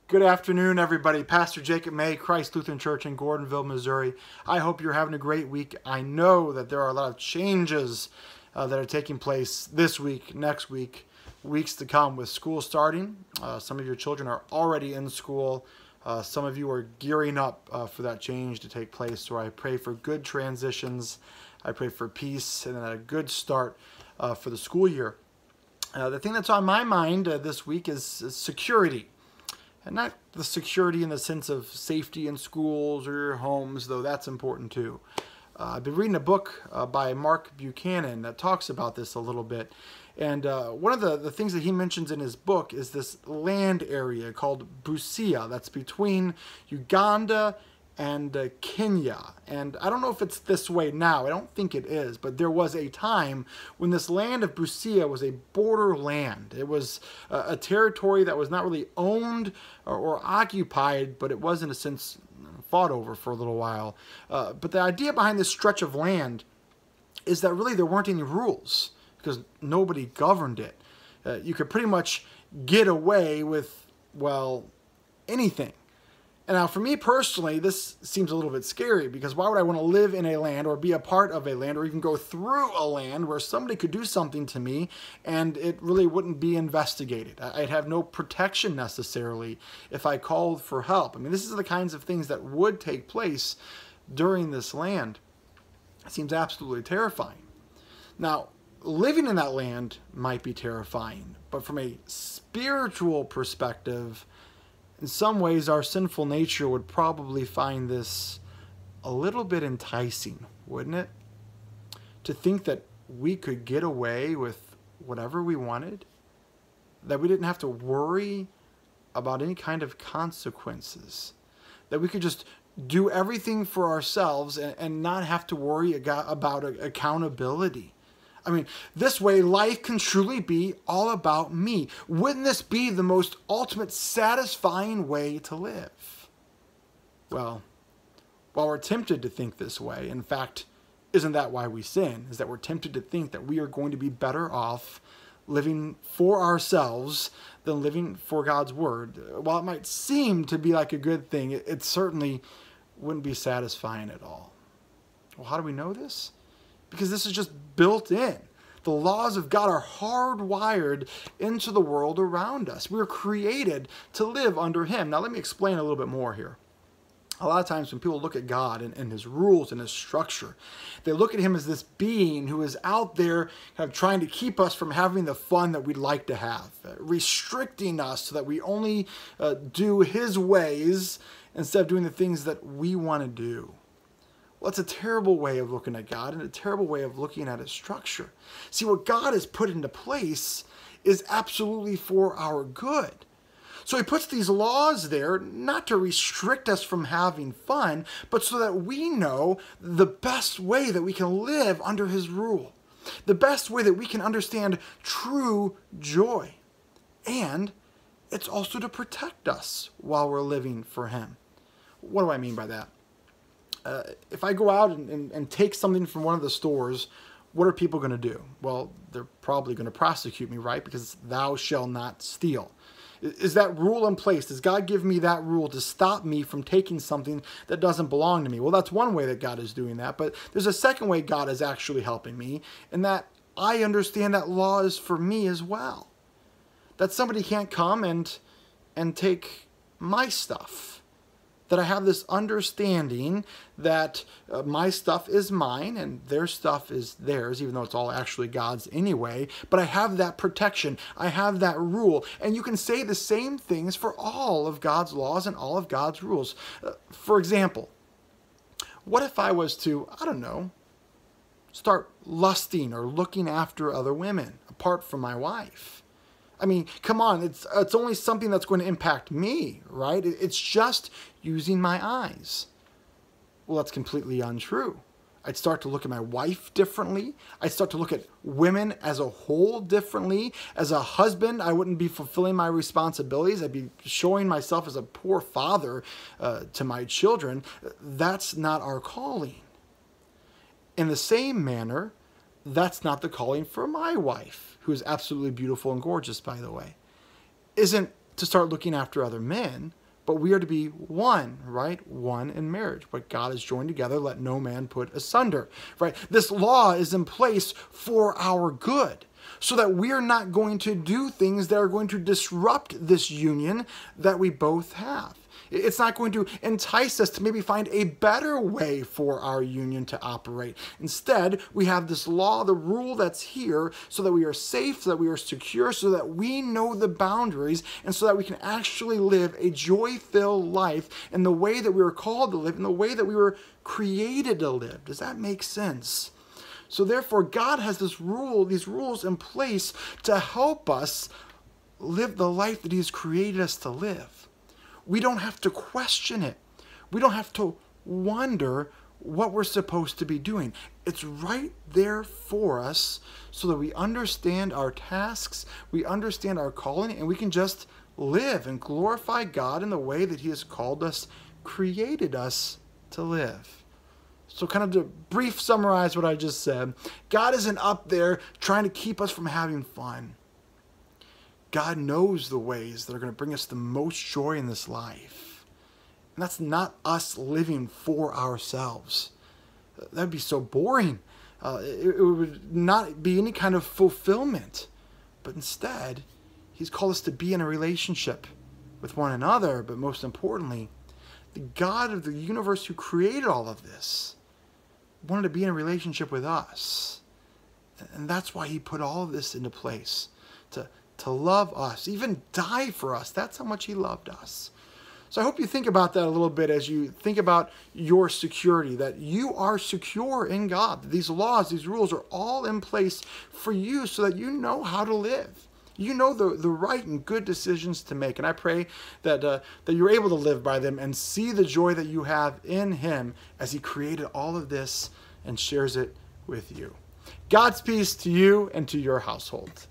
Good afternoon, everybody. Pastor Jacob May, Christ Lutheran Church in Gordonville, Missouri. I hope you're having a great week. I know that there are a lot of changes that are taking place this week, next week, weeks to come with school starting. Some of your children are already in school. Some of you are gearing up for that change to take place. So I pray for good transitions. I pray for peace and a good start for the school year. The thing that's on my mind this week is security. And not the security in the sense of safety in schools or your homes, though that's important too. I've been reading a book by Mark Buchanan that talks about this a little bit. And one of the things that he mentions in his book is this land area called Busia that's between Uganda and Kenya. And I don't know if it's this way now. I don't think it is. But there was a time when this land of Busia was a border land. It was a territory that was not really owned or occupied, but it was in a sense fought over for a little while. But the idea behind this stretch of land is that really there weren't any rules because nobody governed it. You could pretty much get away with, well, anything. And now for me personally, this seems a little bit scary because why would I want to live in a land or be a part of a land or even go through a land where somebody could do something to me and it really wouldn't be investigated? I'd have no protection necessarily if I called for help. I mean, this is the kinds of things that would take place during this land. It seems absolutely terrifying. Now, living in that land might be terrifying, but from a spiritual perspective, in some ways, our sinful nature would probably find this a little bit enticing, wouldn't it? To think that we could get away with whatever we wanted, that we didn't have to worry about any kind of consequences, that we could just do everything for ourselves and not have to worry about accountability. I mean, this way life can truly be all about me. Wouldn't this be the most ultimate satisfying way to live? Well, while we're tempted to think this way, in fact, isn't that why we sin? Is that we're tempted to think that we are going to be better off living for ourselves than living for God's word. While it might seem to be like a good thing, it certainly wouldn't be satisfying at all. Well, how do we know this? Because this is just built in. The laws of God are hardwired into the world around us. We were created to live under Him. Now let me explain a little bit more here. A lot of times when people look at God and His rules and His structure, they look at Him as this being who is out there kind of trying to keep us from having the fun that we'd like to have, restricting us so that we only do His ways instead of doing the things that we want to do. Well, it's a terrible way of looking at God and a terrible way of looking at His structure. See, what God has put into place is absolutely for our good. So He puts these laws there not to restrict us from having fun, but so that we know the best way that we can live under His rule, the best way that we can understand true joy. And it's also to protect us while we're living for Him. What do I mean by that? If I go out and take something from one of the stores, what are people going to do? Well, they're probably going to prosecute me, right? Because thou shalt not steal. Is that rule in place? Does God give me that rule to stop me from taking something that doesn't belong to me? Well, that's one way that God is doing that. But there's a second way God is actually helping me, and that I understand that law is for me as well. That somebody can't come and take my stuff. That I have this understanding that my stuff is mine and their stuff is theirs, even though it's all actually God's anyway. But I have that protection. I have that rule. And you can say the same things for all of God's laws and all of God's rules. For example, what if I was to, I don't know, start lusting or looking after other women apart from my wife? I mean, come on, it's only something that's going to impact me, right? It's just using my eyes. Well, that's completely untrue. I'd start to look at my wife differently. I'd start to look at women as a whole differently. As a husband, I wouldn't be fulfilling my responsibilities. I'd be showing myself as a poor father to my children. That's not our calling. In the same manner, that's not the calling for my wife, who is absolutely beautiful and gorgeous, by the way. Isn't to start looking after other men, but we are to be one, right? One in marriage. What God has joined together, let no man put asunder, right? This law is in place for our good, so that we are not going to do things that are going to disrupt this union that we both have. It's not going to entice us to maybe find a better way for our union to operate. Instead, we have this law, the rule that's here, so that we are safe, so that we are secure, so that we know the boundaries, and so that we can actually live a joy-filled life in the way that we were called to live, in the way that we were created to live. Does that make sense? So therefore, God has these rules in place to help us live the life that He's created us to live. We don't have to question it. We don't have to wonder what we're supposed to be doing. It's right there for us so that we understand our tasks, we understand our calling, and we can just live and glorify God in the way that He has called us, created us to live. So kind of to brief summarize what I just said, God isn't up there trying to keep us from having fun. God knows the ways that are going to bring us the most joy in this life. And that's not us living for ourselves. That'd be so boring. It would not be any kind of fulfillment. But instead, He's called us to be in a relationship with one another, but most importantly, the God of the universe who created all of this wanted to be in a relationship with us. And that's why He put all of this into place, to love us, even die for us. That's how much He loved us. So I hope you think about that a little bit as you think about your security, that you are secure in God. These laws, these rules are all in place for you so that you know how to live. You know the right and good decisions to make. And I pray that you're able to live by them and see the joy that you have in Him as He created all of this and shares it with you. God's peace to you and to your household.